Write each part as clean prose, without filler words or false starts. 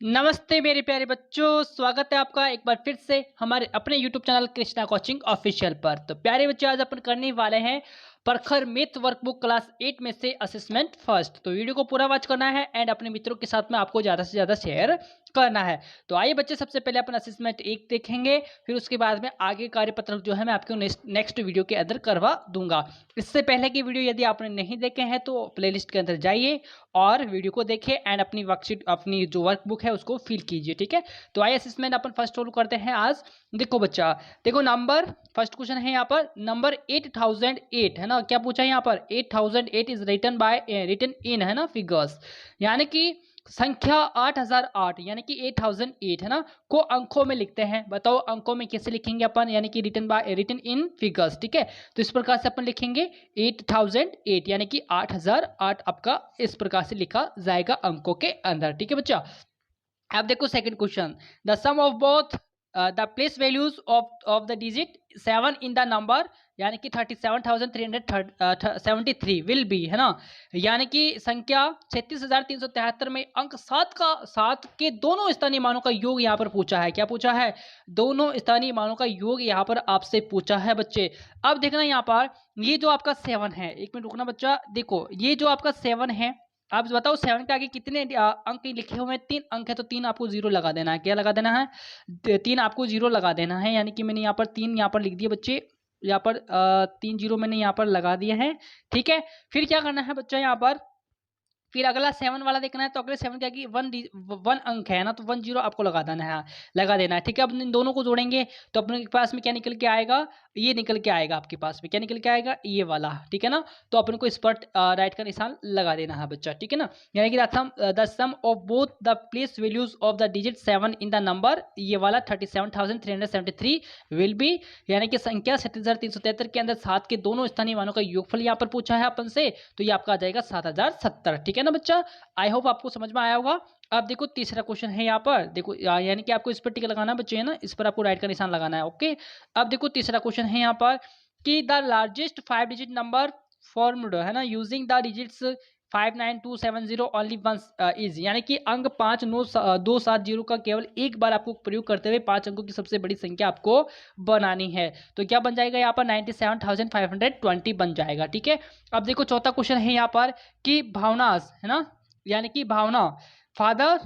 नमस्ते मेरे प्यारे बच्चों, स्वागत है आपका एक बार फिर से हमारे अपने YouTube channel Krishna coaching official पर। तो प्यारे बच्चों, आज अपन करने वाले हैं प्रखर मैथ वर्कबुक क्लास 8 में से असेसमेंट फर्स्ट। तो वीडियो को पूरा वॉच करना है एंड अपने मित्रों के साथ में आपको ज़्यादा से ज़्यादा शेयर करना है। तो आइए बच्चे, सबसे पहले अपन असेसमेंट 1 देखेंगे, फिर उसके बाद में आगे कार्यपत्रक जो है मैं आपको नेक्स्ट वीडियो के अंदर करवा दूंगा। इससे पहले की वीडियो यदि आपने नहीं देखे हैं तो प्लेलिस्ट के अंदर जाइए और वीडियो को देखिए एंड अपनी वर्कशीट, अपनी जो वर्कबुक है उसको फिल कीजिए। ठीक है, तो आइए असेसमेंट अपन फर्स्ट सोल्व करते हैं आज। देखो बच्चा, देखो नंबर, फर्स्ट क्वेश्चन है यहाँ पर नंबर 8008 है ना। क्या पूछा है यहाँ पर? 8008 इज रिटन इन है ना फिगर्स, यानी कि संख्या 8008 यानी कि 8008 है ना को अंकों में लिखते हैं। बताओ अंकों में कैसे लिखेंगे अपन, यानी कि रिटन इन फिगर्स। ठीक है, तो इस प्रकार से अपन लिखेंगे 8008 यानी कि 8008 आपका इस प्रकार से लिखा जाएगा अंकों के अंदर। ठीक है बच्चा, अब देखो second question, the sum of both the place values of the digit 7 in the number यानी कि 37,373 विल बी है ना, यानी कि संख्या 36,373 में अंक 7 के दोनों स्थानीय मानों का योग यहाँ पर पूछा है। क्या पूछा है? दोनों स्थानीय मानों का योग यहाँ पर आपसे पूछा है बच्चे। अब देखना यहाँ पर ये जो आपका 7 है, एक मिनट रुकना बच्चा, देखो ये जो आपका 7 है, आप बताओ 7 के आगे कितने अंक लिखे हुए हैं? 3 अंक है, तो 3 आपको जीरो लगा देना है। क्या लगा देना है? 3 आपको जीरो लगा देना है, यानी कि मैंने यहाँ पर 3 यहाँ पर लिख दिए बच्चे, यहाँ पर 3 जीरो मैंने यहाँ पर लगा दिए हैं। ठीक है, फिर क्या करना है बच्चा, यहाँ पर फिर अगला 7 वाला देखना है, तो अगले 7 क्या कि 1 अंक है ना, तो 1 जीरो आपको लगा देना है, ठीक है। अब इन दोनों को जोड़ेंगे तो अपने पास में क्या निकल के आएगा? ये निकल के आएगा आपके पास में, क्या निकल के आएगा? ये वाला। ठीक है ना, तो अपन को इस पर राइट का निशान लगा देना है बच्चा। ठीक है ना, यानी कि the sum of both the place values of the digit 7 in the number, ये वाला 37,373 विल बी, यानी कि संख्या 37,373 के अंदर 7 के दोनों स्थानीय मानों का योगफल यहाँ पर पूछा है अपन से, तो ये आपका आ जाएगा 7,070। ठीक है ना बच्चा, आई होप आपको समझ में आया होगा। अब देखो तीसरा क्वेश्चन है यहाँ पर, देखो यानी कि आपको इस पर टिक लगाना बच्चे है ना, इस पर आपको राइट का निशान लगाना है। ओके, अब देखो तीसरा क्वेश्चन है यहाँ पर कि the largest 5 digit number formed है ना using the digits 59270 only once is, यानी कि अंक 59270 का केवल एक बार आपको प्रयोग करते हुए 5 अंकों की सबसे बड़ी संख्या आपको बनानी है। तो क्या बन जाएगा यहाँ पर? 97,520 बन जाएगा। ठीक है, अब देखो चौथा क्वेश्चन है यहाँ पर कि भावनास है ना, यानी कि Bhavna father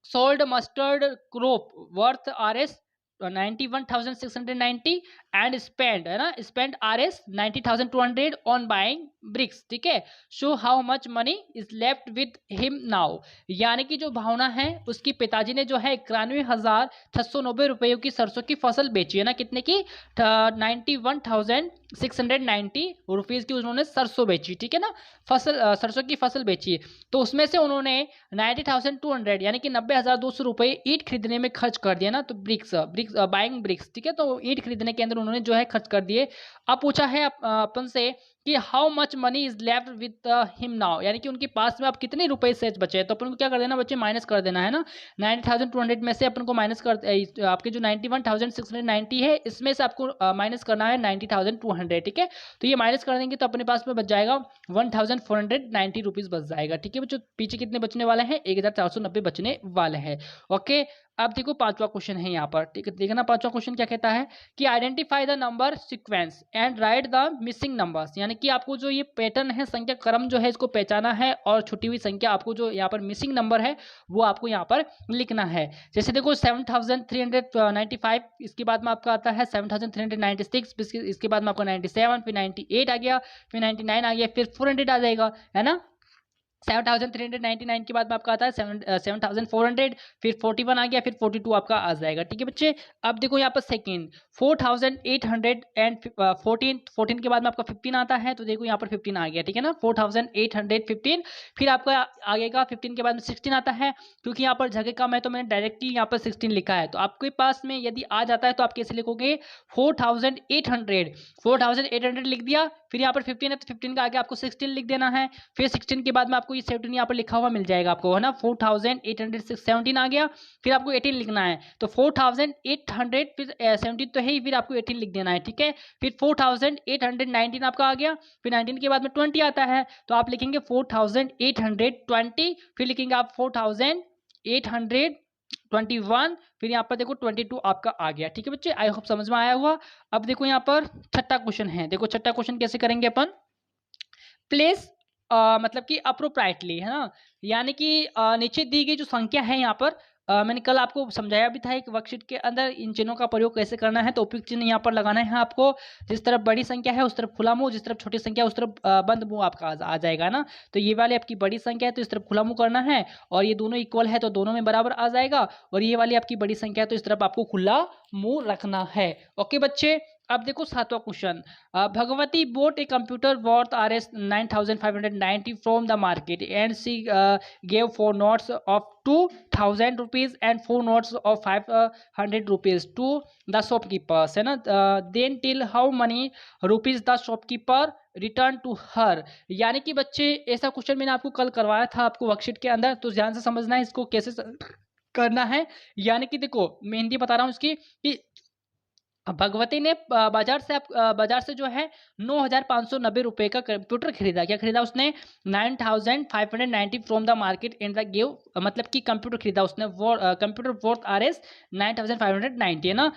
sold mustard crop worth RS 91,690 and spend है ना, spend RS 90,200 on buying bricks. ठीक है, show how much money is left with him now, यानी कि जो भावना है उसकी पिताजी ने जो है 91,690 रुपयों की सरसों की फसल बेची है ना, कितने की? 91,690 रुपीज की उन्होंने सरसों बेची। ठीक है ना, फसल सरसों की फसल बेची, तो उसमें से उन्होंने 90,200 यानी कि 90,200 रुपये ईंट खरीदने में खर्च कर दिया ना, तो ब्रिक्स बाइंग ब्रिक्स। ठीक है, तो ईंट खरीदने के अंदर उन्होंने जो है खर्च कर दिए। अब पूछा है अपन से कि how much money is left with him now, यानी कि उनके पास में अब कितने रुपए शेष बचे हैं, तो अपन को क्या कर देना बच्चे? माइनस कर देना है ना। 90,200 में से अपन को माइनस कर आपके जो 91,690 है इसमें से आपको माइनस करना है 90,200। ठीक है, तो ये माइनस कर देंगे तो अपने पास में बच जाएगा 1,490 रुपीज बच जाएगा। ठीक है बच्चों, पीछे कितने बचने वाले हैं? 1,490 बचने वाले हैं। ओके, अब देखो पांचवा क्वेश्चन है यहाँ पर। ठीक है, देखना पांचवा क्वेश्चन क्या कहता है कि identify the number sequence and right the missing numbers, यानी कि आपको जो ये पैटर्न है, संख्या क्रम जो है इसको पहचाना है और छुटी हुई संख्या आपको जो यहाँ पर मिसिंग नंबर है वो आपको यहाँ पर लिखना है। जैसे देखो 7,395, इसके बाद में आपका आता है 7,396, इसके बाद में आपका 97, फिर 98 आ गया, फिर 99 आ गया, फिर 400 आ जाएगा है ना। 7,399 के बाद में आपका आता है 7,400, फिर 41 आ गया, फिर 42 आपका आ जाएगा। ठीक है बच्चे, अब देखो यहाँ पर सेकेंड 4,814 के बाद में आपका 15 आता है, तो देखो यहाँ पर 15 आ गया। ठीक है ना, 4,815, फिर आपका आगेगा 15 के बाद में 16 आता है, क्योंकि यहाँ पर जगह कम है तो मैंने डायरेक्टली यहाँ पर 16 लिखा है। तो आपके पास में यदि आ जाता है तो आप कैसे लिखोगे? 4,800 लिख दिया, फिर यहाँ पर 15 है तो 15 का आगे आपको 16 लिख देना है, फिर 16 के बाद में आपको ये 17 यहाँ पर लिखा हुआ मिल जाएगा आपको है ना। 4,817 आ गया, फिर आपको 18 लिखना है, तो 4,800 फिर 17 तो है ही, फिर आपको 18 लिख देना है। ठीक है, फिर 4,819 आपका आ गया, फिर 19 के बाद में 20 आता है, तो आप लिखेंगे 4,820, फिर लिखेंगे आप 821, फिर यहाँ पर देखो 22 आपका आ गया। ठीक है बच्चे, आई होप समझ में आया हुआ। अब देखो यहाँ पर छठा क्वेश्चन है। देखो छठा क्वेश्चन कैसे करेंगे अपन, प्लेस मतलब कि अप्रोप्राइटली, है ना, यानी कि नीचे दी गई जो संख्या है यहाँ पर मैंने कल आपको समझाया भी था एक वर्कशीट के अंदर इन चिन्हों का प्रयोग कैसे करना है। तो उपयुक्त चिन्ह यहाँ पर लगाना है आपको। जिस तरफ बड़ी संख्या है उस तरफ खुला मुंह, जिस तरफ छोटी संख्या है उस तरफ बंद मुंह आपका आ जाएगा ना। तो ये वाली आपकी बड़ी संख्या है तो इस तरफ खुला मुंह करना है, और ये दोनों इक्वल है तो दोनों में बराबर आ जाएगा। और ये वाली आपकी बड़ी संख्या है तो इस तरफ आपको खुला मुंह रखना है। ओके बच्चे, अब देखो सातवां question, Bhagwati bought a computer worth Rs 9,590 from the market and she gave 4 notes of 2,000 rupees and 4 notes of 500 rupees to the shopkeepers, है ना। then till how many rupees the shopkeeper return to her. यानी कि बच्चे ऐसा question मैंने आपको कल करवाया था आपको वर्कशीट के अंदर, तो ध्यान से समझना है इसको कैसे करना है। यानी कि देखो मैं हिंदी बता रहा हूँ इसकी कि भगवती ने बाजार से जो है 9,590 रुपए का कंप्यूटर खरीदा। क्या खरीदा उसने, 9,590 from the market and the give, मतलब कि कंप्यूटर खरीदा उसने, कंप्यूटर वर्थ Rs 9,590, है ना,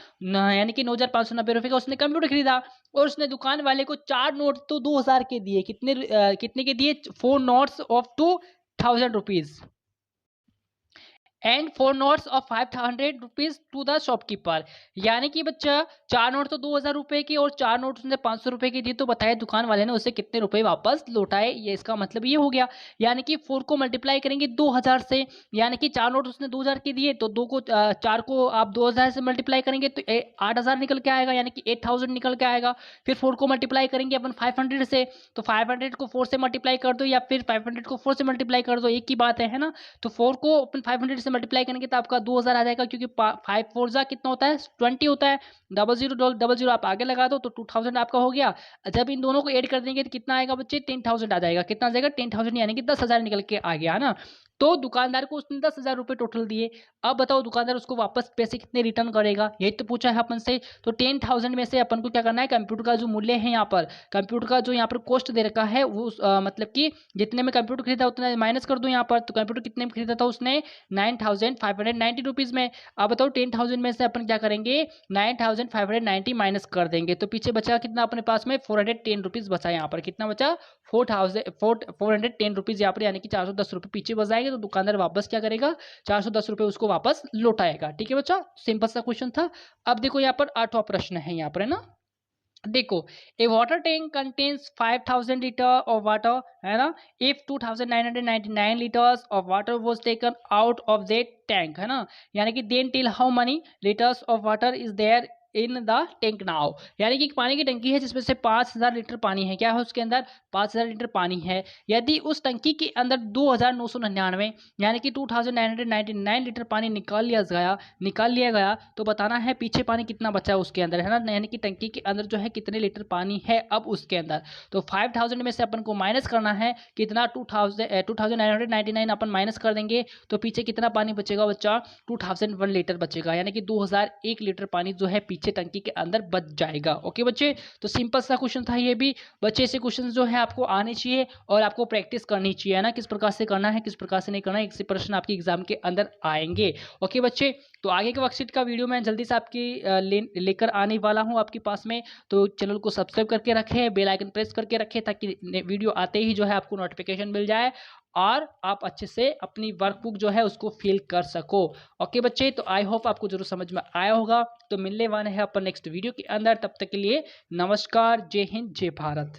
यानी कि 9,590 रुपए का उसने कंप्यूटर खरीदा। और उसने दुकान वाले को 4 नोट तो 2,000 के दिए। कितने के दिए, 4 notes of 2,000 rupees and 4 notes of 500 rupees to the shopkeeper. यानी कि बच्चा 4 नोट तो 2,000 रुपए के और 4 नोट उसने 500 रुपए के दिए, तो बताया दुकान वाले ने उसे कितने रुपए वापस लौटाए। ये इसका मतलब ये हो गया। यानी कि 4 को मल्टीप्लाई करेंगे 2,000 से, यानी कि 4 नोट उसने 2,000 के दिए तो 4 को आप 2,000 से मल्टीप्लाई करेंगे तो 8,000 निकल के आएगा, यानी कि 8,000 निकल के आएगा। फिर 4 को मल्टीप्लाई करेंगे अपन 500 से, तो 500 को 4 से मल्टीप्लाई कर दो या फिर 500 को 4 से मल्टीप्लाई कर दो, एक ही बात है ना। तो 4 को अपन 500 से मल्टीप्लाई करेंगे तो आपका 2,000 आ जाएगा, क्योंकि 5 4 जा कितना होता है 20 होता है, 0000 आप आगे लगा दो तो 2,000 आपका हो गया। जब इन दोनों को ऐड कर देंगे तो कितना आएगा बच्चे, 10,000 आ जाएगा। कितना आ जाएगा 10,000, यानी कि 10,000 निकल के आ गया, है ना। तो दुकानदार को उसने 10,000 रुपए टोटल दिए। अब बताओ दुकानदार उसको वापस पैसे कितने रिटर्न करेगा, यही तो पूछा है अपन से। तो 10,000 में से अपन को क्या करना है, कंप्यूटर का जो मूल्य है यहाँ पर, कंप्यूटर का जो यहाँ पर कॉस्ट दे रखा है वो मतलब कि जितने में कंप्यूटर खरीदा उतना माइनस कर दो यहाँ पर। तो कंप्यूटर कितने में खरीदा था उसने, 9,590 रुपीज में। अब बताओ 10,000 में से अपन क्या करेंगे, 9,590 माइनस कर देंगे तो पीछे बचा कितना अपने पास में, 410 रुपीज बचा। यहाँ पर कितना बचा, 410 रुपीज यहाँ पर, यानी कि 410 रुपये पीछे बच जाएंगे। तो दुकानदार वापस क्या करेगा, 410 रुपये उसको वापस लौटाएगा। ठीक है बच्चा, सिंपल सा क्वेश्चन था। अब देखो यहाँ पर 8वां प्रश्न है यहाँ पर, है ना। देखो, a water tank contains 5,000 litre of water, है ना। If 2,999 litres of water was taken out of that tank, है ना, यानी कि then till how many litres of water is there in the tank now. यानी कि पानी की टंकी है जिसमें से 5,000 लीटर पानी है। क्या है उसके अंदर, 5,000 लीटर पानी है। यदि उस टंकी के अंदर 2,999 यानी कि 2,999 लीटर पानी निकाल लिया गया तो बताना है पीछे पानी कितना बचा है उसके अंदर, है ना। यानी कि टंकी के अंदर जो है कितने लीटर पानी है अब उसके अंदर। तो 5,000 में से अपन को माइनस करना है कितना, 2,999 अपन माइनस कर देंगे तो पीछे कितना पानी बचेगा बच्चा, 2,001 लीटर बचेगा। यानी कि 2,001 लीटर पानी जो है पीछे टंकी के अंदर बच जाएगा। ओके बच्चे, तो सिंपल सा क्वेश्चन था ये भी। बच्चे ऐसे क्वेश्चन जो है आपको आने चाहिए और आपको प्रैक्टिस करनी चाहिए, ना, किस प्रकार से करना है किस प्रकार से नहीं करना है। इससे प्रश्न आपके एग्जाम के अंदर आएंगे। ओके बच्चे, तो आगे के वर्कशीट का वीडियो मैं जल्दी से आपकी लेकर आने वाला हूं आपके पास में। तो चैनल को सब्सक्राइब करके रखें, बेल आइकन प्रेस करके रखें ताकि वीडियो आते ही जो है आपको नोटिफिकेशन मिल जाए और आप अच्छे से अपनी वर्कबुक जो है उसको फिल कर सको। ओके बच्चे, तो आई होप आपको जरूर समझ में आया होगा। तो मिलने वाले हैं अपन नेक्स्ट वीडियो के अंदर, तब तक के लिए नमस्कार, जय हिंद, जय भारत।